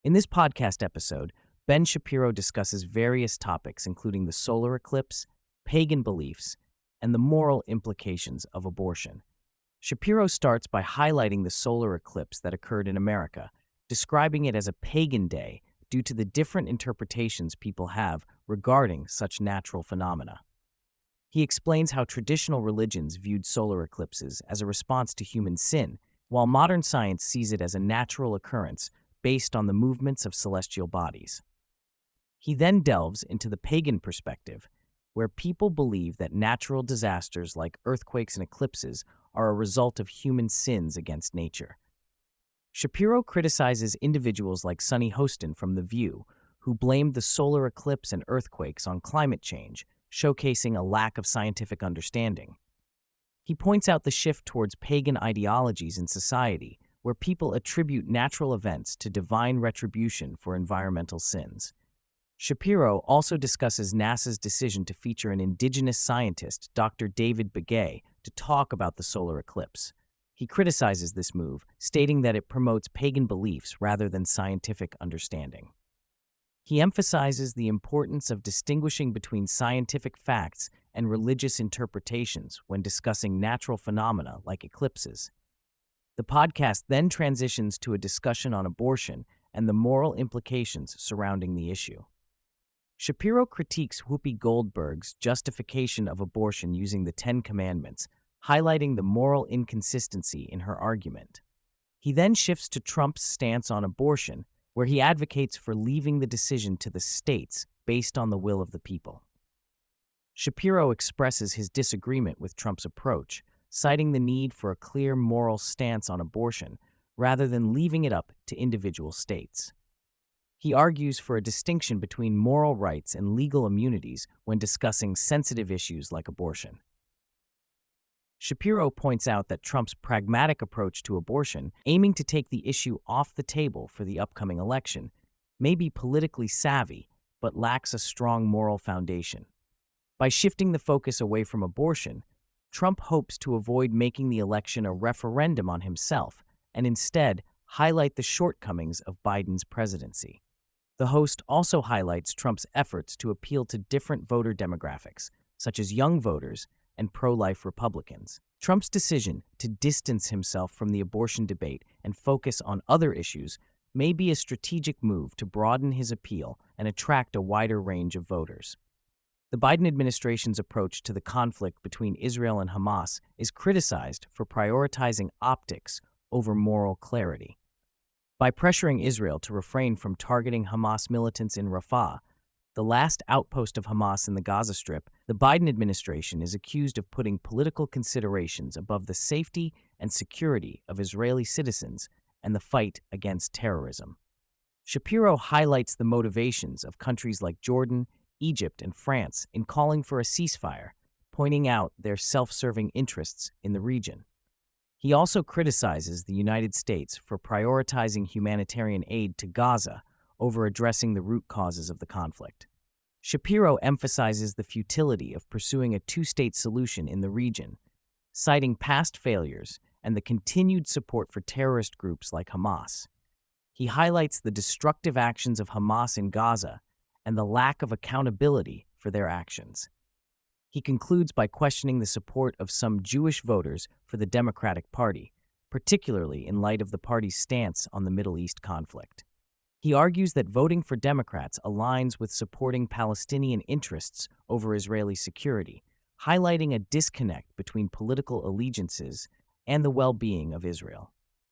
In this podcast episode, Ben Shapiro discusses various topics, including the solar eclipse, pagan beliefs, and the moral implications of abortion. Shapiro starts by highlighting the solar eclipse that occurred in America, describing it as a pagan day due to the different interpretations people have regarding such natural phenomena. He explains how traditional religions viewed solar eclipses as a response to human sin, while modern science sees it as a natural occurrence based on the movements of celestial bodies. He then delves into the pagan perspective, where people believe that natural disasters like earthquakes and eclipses are a result of human sins against nature. Shapiro criticizes individuals like Sonny Hostin from The View, who blamed the solar eclipse and earthquakes on climate change, showcasing a lack of scientific understanding. He points out the shift towards pagan ideologies in society, where people attribute natural events to divine retribution for environmental sins. Shapiro also discusses NASA's decision to feature an indigenous scientist, Dr. David Begay, to talk about the solar eclipse. He criticizes this move, stating that it promotes pagan beliefs rather than scientific understanding. He emphasizes the importance of distinguishing between scientific facts and religious interpretations when discussing natural phenomena like eclipses. The podcast then transitions to a discussion on abortion and the moral implications surrounding the issue. Shapiro critiques Whoopi Goldberg's justification of abortion using the Ten Commandments, highlighting the moral inconsistency in her argument. He then shifts to Trump's stance on abortion, where he advocates for leaving the decision to the states based on the will of the people. Shapiro expresses his disagreement with Trump's approach, citing the need for a clear moral stance on abortion rather than leaving it up to individual states. He argues for a distinction between moral rights and legal immunities when discussing sensitive issues like abortion. Shapiro points out that Trump's pragmatic approach to abortion, aiming to take the issue off the table for the upcoming election, may be politically savvy but lacks a strong moral foundation. By shifting the focus away from abortion, Trump hopes to avoid making the election a referendum on himself and instead highlight the shortcomings of Biden's presidency. The host also highlights Trump's efforts to appeal to different voter demographics, such as young voters and pro-life Republicans. Trump's decision to distance himself from the abortion debate and focus on other issues may be a strategic move to broaden his appeal and attract a wider range of voters. The Biden administration's approach to the conflict between Israel and Hamas is criticized for prioritizing optics over moral clarity. By pressuring Israel to refrain from targeting Hamas militants in Rafah, the last outpost of Hamas in the Gaza Strip, the Biden administration is accused of putting political considerations above the safety and security of Israeli citizens and the fight against terrorism. Shapiro highlights the motivations of countries like Jordan, Egypt, and France in calling for a ceasefire, pointing out their self-serving interests in the region. He also criticizes the United States for prioritizing humanitarian aid to Gaza over addressing the root causes of the conflict. Shapiro emphasizes the futility of pursuing a two-state solution in the region, citing past failures and the continued support for terrorist groups like Hamas. He highlights the destructive actions of Hamas in Gaza and the lack of accountability for their actions. He concludes by questioning the support of some Jewish voters for the Democratic Party, particularly in light of the party's stance on the Middle East conflict. He argues that voting for Democrats aligns with supporting Palestinian interests over Israeli security, highlighting a disconnect between political allegiances and the well-being of Israel.